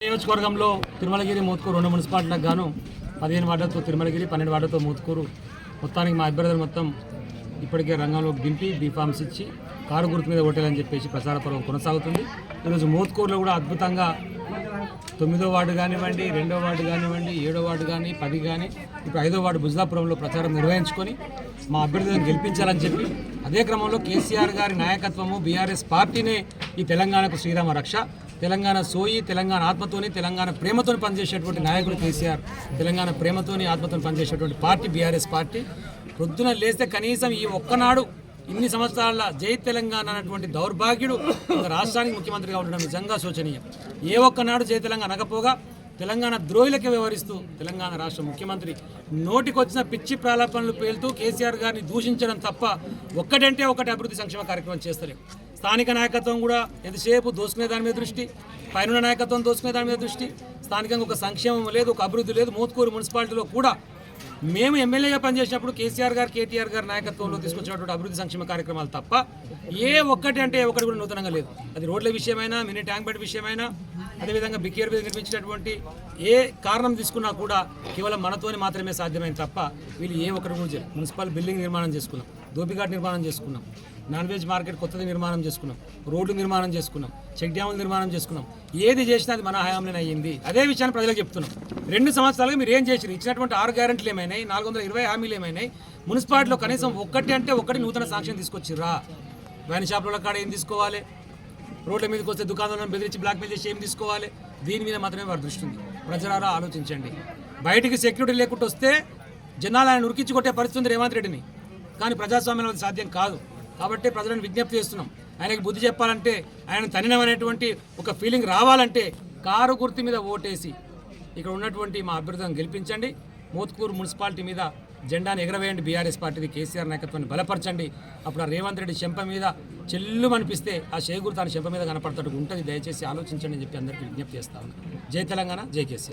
నియోజకవర్గంలో తిరుమలగిరి మోత్కూరు రెండు మున్సిపాలిటీలకు గాను 15 వార్డులతో తిరుమలగిరి 12 వార్డులతో మోత్కూరు మొత్తానికి మా అభ్యర్థులు మొత్తం ఇప్పటికే రంగంలోకి దింపి బీఫామ్స్ ఇచ్చి కారు గుర్తు మీద ఓటేయాలని చెప్పేసి ప్రచార పర్వం కొనసాగుతుంది. ఈరోజు మోత్కూరులో కూడా అద్భుతంగా 9వ వార్డు కానివ్వండి, 2వ వార్డు కానివ్వండి, 7వ వార్డు కానీ 10 కానీ ఇప్పుడు 5వ వార్డు బుజ్లాపురంలో ప్రచారం నిర్వహించుకొని మా అభ్యర్థులను గెలిపించాలని చెప్పి అదే క్రమంలో కేసీఆర్ గారి నాయకత్వము బీఆర్ఎస్ పార్టీనే ఈ తెలంగాణకు శ్రీరామ రక్ష, తెలంగాణ సోయి, తెలంగాణ ఆత్మతోని, తెలంగాణ ప్రేమతోని పనిచేసేటువంటి నాయకుడు కేసీఆర్, తెలంగాణ ప్రేమతోని ఆత్మతోని పనిచేసేటువంటి పార్టీ బీఆర్ఎస్ పార్టీ. పొద్దున లేస్తే కనీసం ఈ ఒక్కనాడు ఇన్ని సంవత్సరాల జై తెలంగాణ అన్నటువంటి దౌర్భాగ్యుడు ఒక రాష్ట్రానికి ముఖ్యమంత్రిగా ఉండడం నిజంగా శోచనీయం. ఏ ఒక్కనాడు జై తెలంగాణ అనకపోగా తెలంగాణ ద్రోహులకే వ్యవహరిస్తూ తెలంగాణ రాష్ట్ర ముఖ్యమంత్రి నోటికొచ్చిన పిచ్చి ప్రాలాపనలు పేలుతూ కేసీఆర్ గారిని దూషించడం తప్ప ఒక్కటంటే ఒకటి అభివృద్ధి సంక్షేమ కార్యక్రమం చేస్తలేం. స్థానిక నాయకత్వం కూడా ఎంతసేపు దోసుకునే దాని మీద దృష్టి, పైన నాయకత్వం దోసుకునే దాని మీద దృష్టి, స్థానికంగా ఒక సంక్షేమం లేదు, ఒక అభివృద్ధి లేదు. మోత్కూరు మున్సిపాలిటీలో కూడా మేము ఎమ్మెల్యేగా పనిచేసినప్పుడు కేసీఆర్ గారు, కేటీఆర్ గారి నాయకత్వంలో తీసుకొచ్చినటువంటి అభివృద్ధి సంక్షేమ కార్యక్రమాలు తప్ప ఏ ఒక్కటి అంటే ఒకటి కూడా నూతనంగా లేదు. అది రోడ్ల విషయమైనా, మినీ ట్యాంక్ బండ్ విషయమైనా, అదేవిధంగా బికేర్ మీద నిర్మించినటువంటి ఏ కారణం తీసుకున్నా కూడా కేవలం మనతోని మాత్రమే సాధ్యమైంది తప్ప వీళ్ళు ఏ ఒక్కటి కూడా చేయరు. మున్సిపల్ బిల్డింగ్ నిర్మాణం చేసుకున్నాం, దోపిఘాట్ నిర్మాణం చేసుకున్నాం, నాన్ వెజ్ మార్కెట్ కొత్తది నిర్మాణం చేసుకున్నాం, రోడ్లు నిర్మాణం చేసుకున్నాం, చెక్ డ్యాములు నిర్మాణం చేసుకున్నాం. ఏది చేసినా అది మన హయాంలోనే అయ్యింది. అదే విషయాన్ని ప్రజలకు చెప్తున్నాం. 2 సంవత్సరాలుగా మీరు ఏం చేసిరు? ఇచ్చినటువంటి 6 గ్యారెంటీలు ఏమైనాయి, 420 హామీలు ఏమైనాయి? మున్సిపాలిటీలో కనీసం ఒక్కటి అంటే ఒకటి నూతన సాంక్షన్ తీసుకొచ్చిర్రా? వైన్ షాపుల కాడ ఏం తీసుకోవాలి? రోడ్ల మీదకి వస్తే దుకాణాలను బెదిరించి బ్లాక్మెయిల్ చేసి ఏం తీసుకోవాలి? దీని మీద మాత్రమే వారి దృష్టి ఉంది. ప్రజలారా ఆలోచించండి. బయటికి సెక్యూరిటీ లేకుండా వస్తే జనాలు ఆయన ఉరికించి కొట్టే పరిస్థితి ఉంది రేవంత్ రెడ్డిని. కానీ ప్రజాస్వామ్యంలో అది సాధ్యం కాదు. కాబట్టి ప్రజలను విజ్ఞప్తి చేస్తున్నాం. ఆయనకి బుద్ధి చెప్పాలంటే, ఆయన తనినమనేటువంటి ఒక ఫీలింగ్ రావాలంటే కారు గుర్తు మీద ఓటేసి ఇక్కడ ఉన్నటువంటి మా అభ్యర్థులను గెలిపించండి. మోత్కూరు మున్సిపాలిటీ మీద జెండాను ఎగరవేయండి. బీఆర్ఎస్ పార్టీది కేసీఆర్ నాయకత్వాన్ని బలపరచండి. అప్పుడు ఆ రేవంత్ రెడ్డి చెంప మీద చెల్లు అనిపిస్తే ఆ షేగురు తాను చెంప మీద కనపడతాడు ఉంటుంది. దయచేసి ఆలోచించండి అని చెప్పి అందరికీ విజ్ఞప్తి చేస్తా ఉన్నాను. జై తెలంగాణ, జై కేసీఆర్.